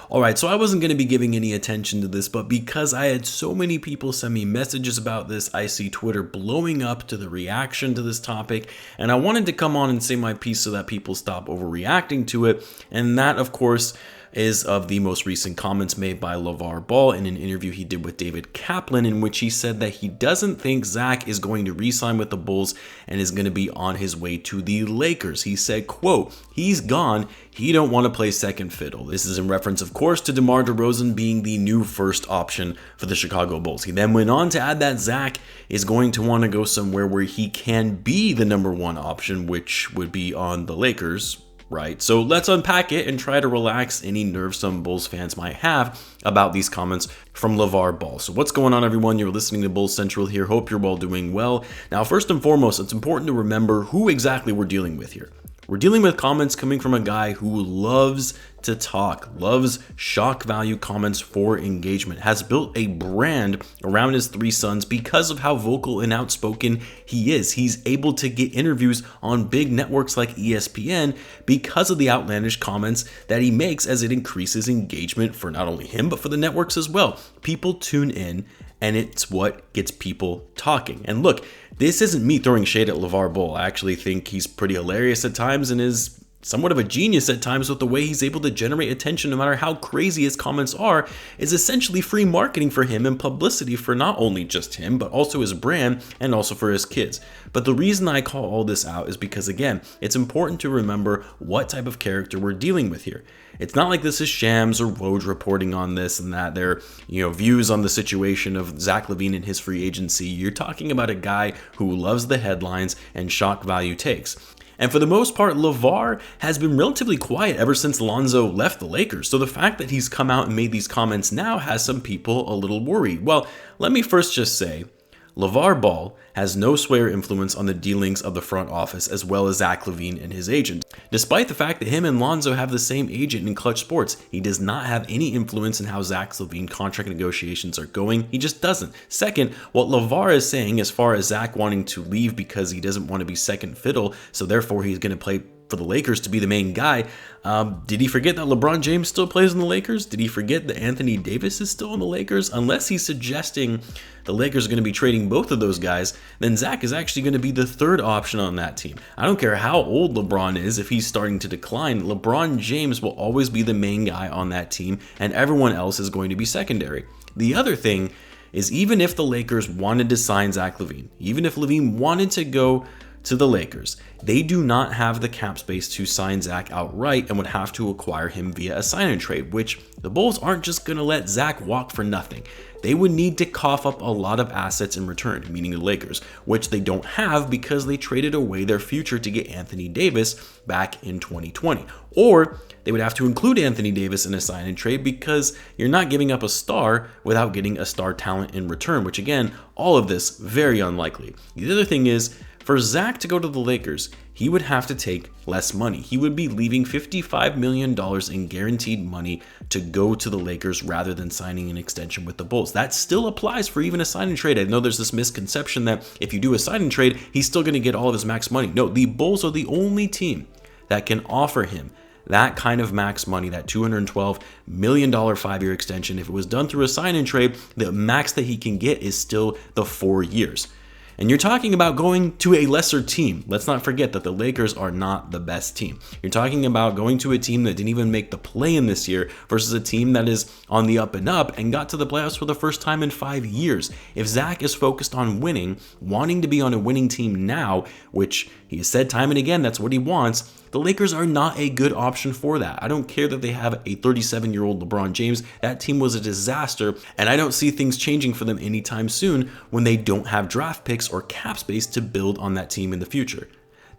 Alright, so I wasn't going to be giving any attention to this, but because I had so many people send me messages about this, I see Twitter blowing up to the reaction to this topic, and I wanted to come on and say my piece so that people stop overreacting to it, and that, of course, is of the most recent comments made by Lavar Ball in an interview he did with David Kaplan, in which he said that he doesn't think Zach is going to re-sign with the Bulls and is going to be on his way to the Lakers. He said, quote, "He's gone. He don't want to play second fiddle." This is in reference, of course, to DeMar DeRozan being the new first option for the Chicago Bulls. He then went on to add that Zach is going to want to go somewhere where he can be the number one option, which would be on the Lakers. Right, so let's unpack it and try to relax any nerves some Bulls fans might have about these comments from Lavar Ball. So what's going on, everyone? You're listening to Bulls Central here. Hope you're all doing well. Now, first and foremost, it's important to remember who exactly we're dealing with here. We're dealing with comments coming from a guy who loves to talk, loves shock value comments for engagement, has built a brand around his three sons because of how vocal and outspoken he is. He's able to get interviews on big networks like ESPN because of the outlandish comments that he makes, as it increases engagement for not only him, but for the networks as well. People tune in, and it's what gets people talking. And look, this isn't me throwing shade at Lavar Ball. I actually think he's pretty hilarious at times and is somewhat of a genius at times with the way he's able to generate attention no matter how crazy his comments are. Is essentially free marketing for him and publicity for not only just him, but also his brand and also for his kids. But the reason I call all this out is because, again, it's important to remember what type of character we're dealing with here. It's not like this is Shams or Woj reporting on this and that. Their views on the situation of Zach Lavine and his free agency. You're talking about a guy who loves the headlines and shock value takes. And for the most part, Lavar has been relatively quiet ever since Lonzo left the Lakers. So the fact that he's come out and made these comments now has some people a little worried. Well, let me first just say, Lavar Ball has no sway or influence on the dealings of the front office as well as Zach Lavine and his agent. Despite the fact that him and Lonzo have the same agent in Clutch Sports, he does not have any influence in how Zach Lavine contract negotiations are going. He just doesn't. Second, what Lavar is saying as far as Zach wanting to leave because he doesn't want to be second fiddle, so therefore he's going to play for the Lakers to be the main guy. Did he forget that LeBron James still plays in the Lakers? Did he forget that Anthony Davis is still in the Lakers? Unless he's suggesting the Lakers are going to be trading both of those guys, then Zach is actually going to be the third option on that team. I don't care how old LeBron is, if he's starting to decline, LeBron James will always be the main guy on that team, and everyone else is going to be secondary. The other thing is, even if the Lakers wanted to sign Zach Lavine, even if Lavine wanted to go to the Lakers, they do not have the cap space to sign Zach outright and would have to acquire him via a sign and trade, which the Bulls aren't just going to let Zach walk for nothing. They would need to cough up a lot of assets in return, meaning the Lakers, which they don't have because they traded away their future to get Anthony Davis back in 2020. Or they would have to include Anthony Davis in a sign and trade because you're not giving up a star without getting a star talent in return, which again, all of this very unlikely. The other thing is, for Zach to go to the Lakers, he would have to take less money. He would be leaving $55 million in guaranteed money to go to the Lakers rather than signing an extension with the Bulls. That still applies for even a sign and trade. I know there's this misconception that if you do a sign and trade, he's still going to get all of his max money. No, the Bulls are the only team that can offer him that kind of max money, that $212 million 5-year extension. If it was done through a sign and trade, the max that he can get is still the 4 years. And you're talking about going to a lesser team. Let's not forget that the Lakers are not the best team. You're talking about going to a team that didn't even make the play-in this year versus a team that is on the up and up and got to the playoffs for the first time in 5 years. If Zach is focused on winning, wanting to be on a winning team now, which he has said time and again that's what he wants, the Lakers are not a good option for that. I don't care that they have a 37-year-old LeBron James. That team was a disaster, and I don't see things changing for them anytime soon when they don't have draft picks or cap space to build on that team in the future.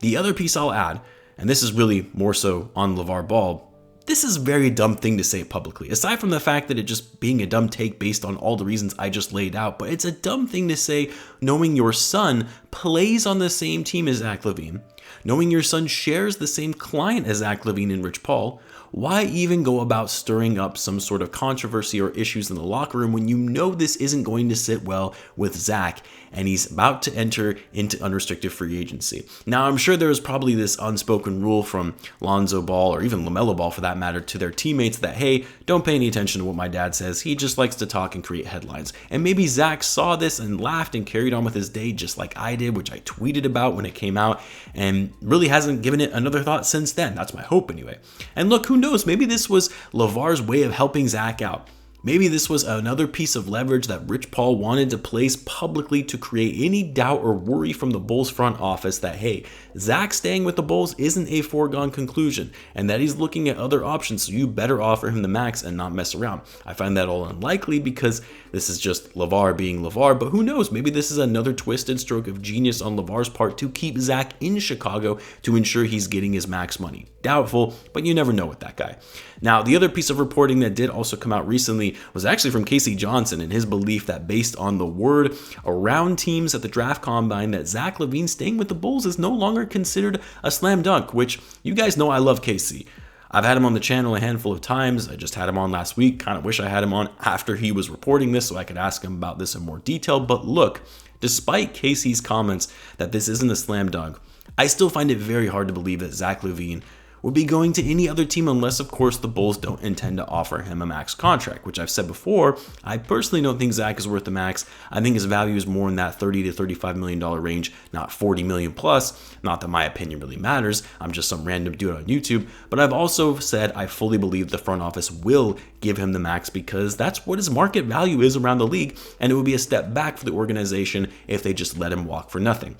The other piece I'll add, and this is really more so on Lavar Ball, this is a very dumb thing to say publicly, aside from the fact that it just being a dumb take based on all the reasons I just laid out, but it's a dumb thing to say knowing your son plays on the same team as Zach Lavine, knowing your son shares the same client as Zach Lavine and Rich Paul, why even go about stirring up some sort of controversy or issues in the locker room when you know this isn't going to sit well with Zach and he's about to enter into unrestricted free agency? Now, I'm sure there was probably this unspoken rule from Lonzo Ball, or even LaMelo Ball for that matter, to their teammates that, hey, don't pay any attention to what my dad says. He just likes to talk and create headlines. And maybe Zach saw this and laughed and carried on with his day just like I did, which I tweeted about when it came out, and really hasn't given it another thought since then. That's my hope anyway. And look, who knows? Maybe this was Lavar's way of helping Zach out. Maybe this was another piece of leverage that Rich Paul wanted to place publicly to create any doubt or worry from the Bulls front office that, hey, Zach staying with the Bulls isn't a foregone conclusion and that he's looking at other options, so you better offer him the max and not mess around. I find that all unlikely because this is just Lavar being Lavar, but who knows? Maybe this is another twisted stroke of genius on Lavar's part to keep Zach in Chicago to ensure he's getting his max money. Doubtful, but you never know with that guy. Now, the other piece of reporting that did also come out recently was actually from Casey Johnson and his belief that based on the word around teams at the draft combine that Zach Lavine staying with the Bulls is no longer considered a slam dunk, which you guys know I love Casey. I've had him on the channel a handful of times. I just had him on last week. Kind of wish I had him on after he was reporting this so I could ask him about this in more detail. But look, despite Casey's comments that this isn't a slam dunk, I still find it very hard to believe that Zach Lavine would be going to any other team unless, of course, the Bulls don't intend to offer him a max contract, which I've said before. I personally don't think Zach is worth the max. I think his value is more in that $30 to $35 million range, not $40 million plus. Not that my opinion really matters. I'm just some random dude on YouTube. But I've also said I fully believe the front office will give him the max because that's what his market value is around the league, and it would be a step back for the organization if they just let him walk for nothing.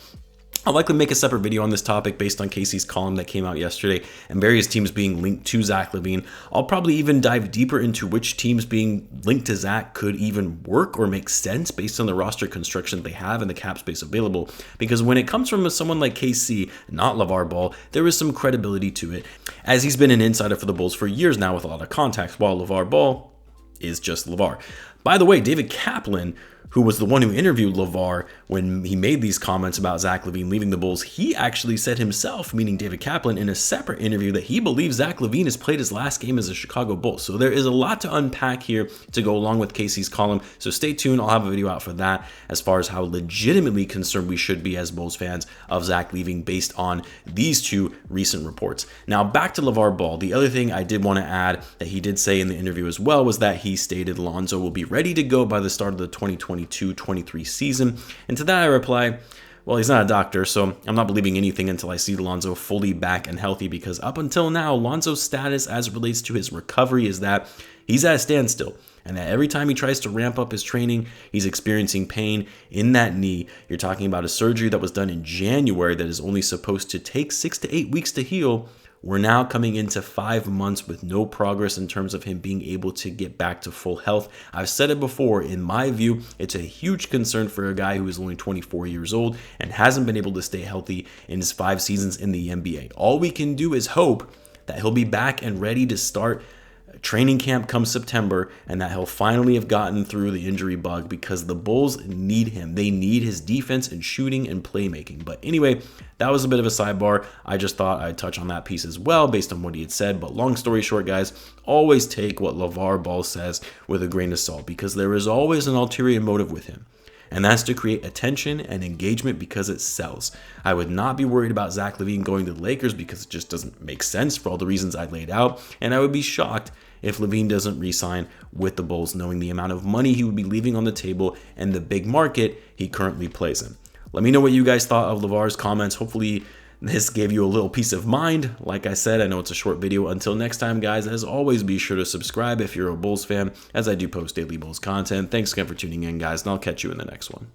I'll likely make a separate video on this topic based on Casey's column that came out yesterday and various teams being linked to Zach Lavine. I'll probably even dive deeper into which teams being linked to Zach could even work or make sense based on the roster construction they have and the cap space available. Because when it comes from someone like KC, not Lavar Ball, there is some credibility to it, as he's been an insider for the Bulls for years now with a lot of contacts, while Lavar Ball is just Lavar. By the way, David Kaplan, who was the one who interviewed Lavar when he made these comments about Zach Lavine leaving the Bulls, he actually said himself, meaning David Kaplan, in a separate interview that he believes Zach Lavine has played his last game as a Chicago Bull. So there is a lot to unpack here to go along with Casey's column. So stay tuned. I'll have a video out for that as far as how legitimately concerned we should be as Bulls fans of Zach leaving based on these two recent reports. Now back to Lavar Ball. The other thing I did want to add that he did say in the interview as well was that he stated Lonzo will be ready to go by the start of the 2022-23 season. And to that I reply, well, he's not a doctor, so I'm not believing anything until I see Lonzo fully back and healthy, because up until now, Lonzo's status as it relates to his recovery is that he's at a standstill, and that every time he tries to ramp up his training, he's experiencing pain in that knee. You're talking about a surgery that was done in January that is only supposed to take 6 to 8 weeks to heal. We're now coming into 5 months with no progress in terms of him being able to get back to full health. I've said it before, in my view, it's a huge concern for a guy who is only 24 years old and hasn't been able to stay healthy in his 5 seasons in the NBA. All we can do is hope that he'll be back and ready to start training camp come September, and that he'll finally have gotten through the injury bug, because the Bulls need him. They need his defense and shooting and playmaking. But anyway, that was a bit of a sidebar. I just thought I'd touch on that piece as well based on what he had said. But long story short, guys, always take what Lavar Ball says with a grain of salt, because there is always an ulterior motive with him. And that's to create attention and engagement because it sells. I would not be worried about Zach Lavine going to the Lakers because it just doesn't make sense for all the reasons I laid out. And I would be shocked if Lavine doesn't re-sign with the Bulls, knowing the amount of money he would be leaving on the table and the big market he currently plays in. Let me know what you guys thought of Lavar's comments. Hopefully this gave you a little peace of mind. Like I said, I know it's a short video. Until next time, guys, as always, be sure to subscribe if you're a Bulls fan, as I do post daily Bulls content. Thanks again for tuning in, guys, and I'll catch you in the next one.